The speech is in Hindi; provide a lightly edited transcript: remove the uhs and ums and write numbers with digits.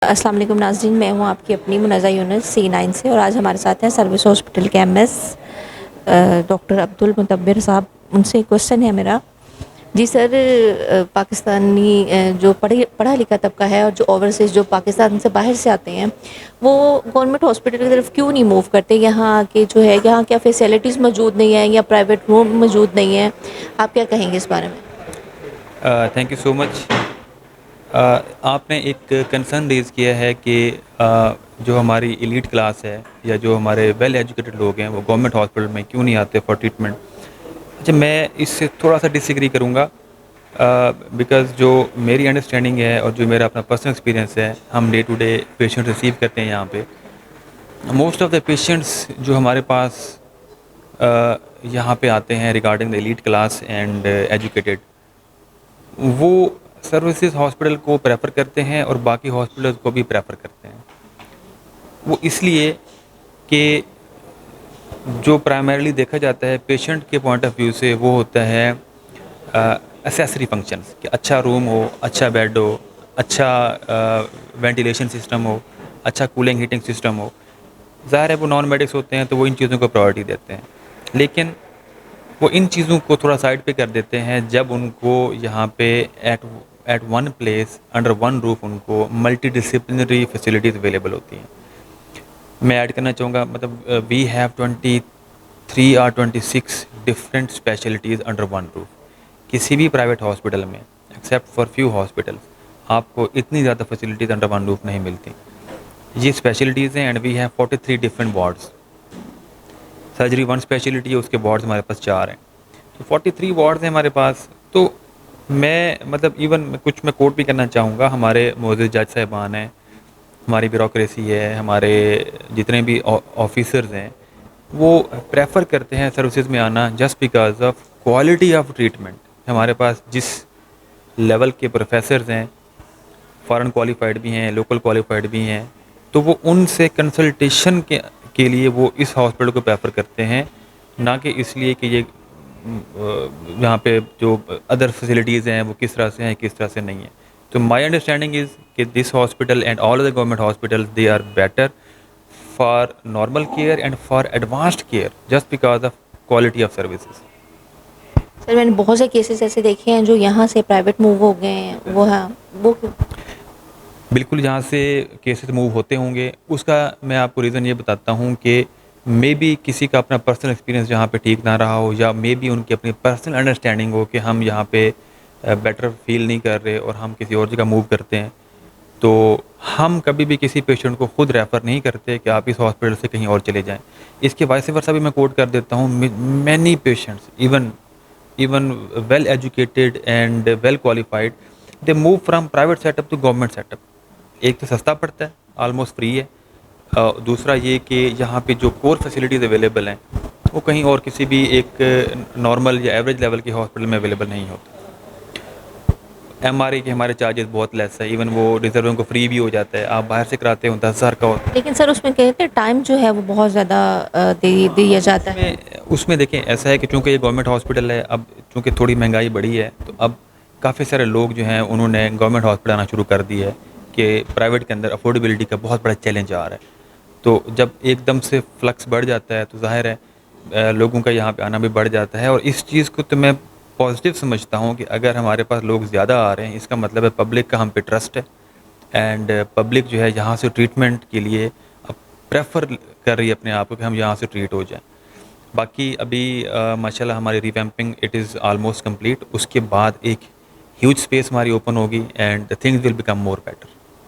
अस्सलाम वालेकुम नाज़रीन, मैं हूँ आपकी अपनी मुनज़्ज़ा यूनुस C9 से और आज हमारे साथ हैं सर्विस हॉस्पिटल के एमएस डॉक्टर अब्दुल मुतब्बिर साहब। उनसे एक क्वेश्चन है मेरा। जी सर, पाकिस्तानी जो पढ़ा लिखा तबका है और जो ओवरसीज़ जो पाकिस्तान से बाहर से आते हैं, वो गवर्नमेंट हॉस्पिटल की तरफ क्यों नहीं मूव करते? यहाँ आके जो है, यहाँ क्या फैसिलिटीज़ मौजूद नहीं है या प्राइवेट रूम मौजूद नहीं है? आप क्या कहेंगे इस बारे में? Thank you so much. आपने एक कंसर्न रेज़ किया है कि जो हमारी एलीट क्लास है या जो हमारे वेल एजुकेटेड लोग हैं वो गवर्नमेंट हॉस्पिटल में क्यों नहीं आते फॉर ट्रीटमेंट। अच्छा, मैं इससे थोड़ा-सा डिसएग्री करूँगा, बिकॉज़ जो मेरी अंडरस्टैंडिंग है और जो मेरा अपना पर्सनल एक्सपीरियंस है, हम day to day patient receive करते हैं यहाँ पे। मोस्ट ऑफ द पेशेंट्स जो हमारे पास यहाँ पे आते हैं regarding the elite class and educated, वो सर्विसेज हॉस्पिटल को प्रेफ़र करते हैं और बाकी हॉस्पिटल्स को भी प्रेफ़र करते हैं। वो इसलिए कि जो प्राइमरीली देखा जाता है पेशेंट के पॉइंट ऑफ व्यू से, वो होता है एक्सेसरी फंक्शंस, कि अच्छा रूम हो, अच्छा बेड हो, अच्छा वेंटिलेशन सिस्टम हो, अच्छा कूलिंग हीटिंग सिस्टम हो। ज़ाहिर है वो नॉन मेडिक्स होते हैं तो वो इन चीज़ों को प्रायोरिटी देते हैं। लेकिन वो इन चीज़ों को थोड़ा साइड पे कर देते हैं जब उनको यहाँ पे at at one place under one roof उनको मल्टी डिसिप्लिनरी फैसिलिटीज़ अवेलेबल होती हैं। मैं ऐड करना चाहूँगा, मतलब वी हैव 23 और 26 different specialities under one roof. किसी भी प्राइवेट हॉस्पिटल में एक्सेप्ट फॉर फ्यू हॉस्पिटल्स आपको इतनी ज़्यादा फैसिलिटीज़ अंडर वन रूफ नहीं मिलती। ये स्पेशलिटीज़ हैं and we have 43 different wards. Surgery one speciality है, उसके वार्ड्स हमारे पास 4 हैं। तो 43 वार्ड्स हैं हमारे पास। तो मैं मतलब इवन कुछ मैं कोट भी करना चाहूँगा, हमारे मोअज़्ज़िज़ जज साहिबान हैं, हमारी ब्यूरोक्रेसी है, हमारे जितने भी ऑफिसर्स हैं, वो प्रेफर करते हैं सर्विसेज में आना just because of quality of treatment. हमारे पास जिस लेवल के प्रोफेसर्स हैं, फॉरेन क्वालिफाइड भी हैं, लोकल क्वालिफाइड भी हैं, तो वो उनसे कंसल्टेशन के लिए वो इस हॉस्पिटल को प्रेफर करते हैं, ना कि इसलिए कि ये यहाँ पे जो अदर फैसिलिटीज़ हैं वो किस तरह से हैं, किस तरह से नहीं है। तो माय अंडरस्टैंडिंग इज़ कि this hospital and all other government hospitals they are better for normal care and for advanced care just because of quality of services. Sir, मैंने बहुत से केसेस ऐसे देखे हैं जो यहाँ से प्राइवेट मूव हो गए हैं, वो हाँ, वो क्यों? बिल्कुल, जहाँ से केसेस मूव होते होंगे उसका मैं आपको रीज़न ये बताता हूँ कि मे बी किसी का अपना पर्सनल एक्सपीरियंस जहाँ पे ठीक ना रहा हो, या मे बी उनकी अपनी पर्सनल अंडरस्टैंडिंग हो कि हम यहाँ पे बेटर फील नहीं कर रहे और हम किसी और जगह मूव करते हैं। तो हम कभी भी किसी पेशेंट को खुद रेफ़र नहीं करते कि आप इस हॉस्पिटल से कहीं और चले जाएँ। इसके वाइस वर्सा भी मैं कोट कर देता हूँ, many patients even even well educated and well qualified, they move from private setup to government setup. एक तो सस्ता पड़ता है, ऑलमोस्ट फ्री है। दूसरा ये कि यहाँ पे जो कोर फैसिलिटीज़ अवेलेबल हैं वो कहीं और किसी भी एक नॉर्मल या एवरेज लेवल के हॉस्पिटल में अवेलेबल नहीं होता। एमआरआई के हमारे चार्जेस बहुत लेस है, इवन वो रिजर्व को फ्री भी हो जाता है। आप बाहर से कराते हो 10,000 का होता है। लेकिन सर, उसमें कहते हैं टाइम जो है वो बहुत ज़्यादा दिया जाता है। उसमें देखें, ऐसा है कि चूँकि ये गवर्नमेंट हॉस्पिटल है, अब चूँकि थोड़ी महंगाई बढ़ी है तो अब काफ़ी सारे लोग जो हैं उन्होंने गवर्नमेंट हॉस्पिटल आना शुरू कर दिया है कि प्राइवेट के अंदर अफोर्डेबिलिटी का बहुत बड़ा चैलेंज आ रहा है। तो जब एकदम से फ्लक्स बढ़ जाता है तो ज़ाहिर है लोगों का यहाँ पे आना भी बढ़ जाता है। और इस चीज़ को तो मैं पॉजिटिव समझता हूँ कि अगर हमारे पास लोग ज़्यादा आ रहे हैं, इसका मतलब है पब्लिक का हम पे ट्रस्ट है एंड पब्लिक जो है यहाँ से ट्रीटमेंट के लिए अब प्रेफर कर रही है अपने आप को कि हम यहाँ से ट्रीट हो जाएं। बाकी अभी माशाल्लाह हमारी revamping it is almost complete. उसके बाद एक ह्यूज स्पेस हमारी ओपन होगी and the things will become more better.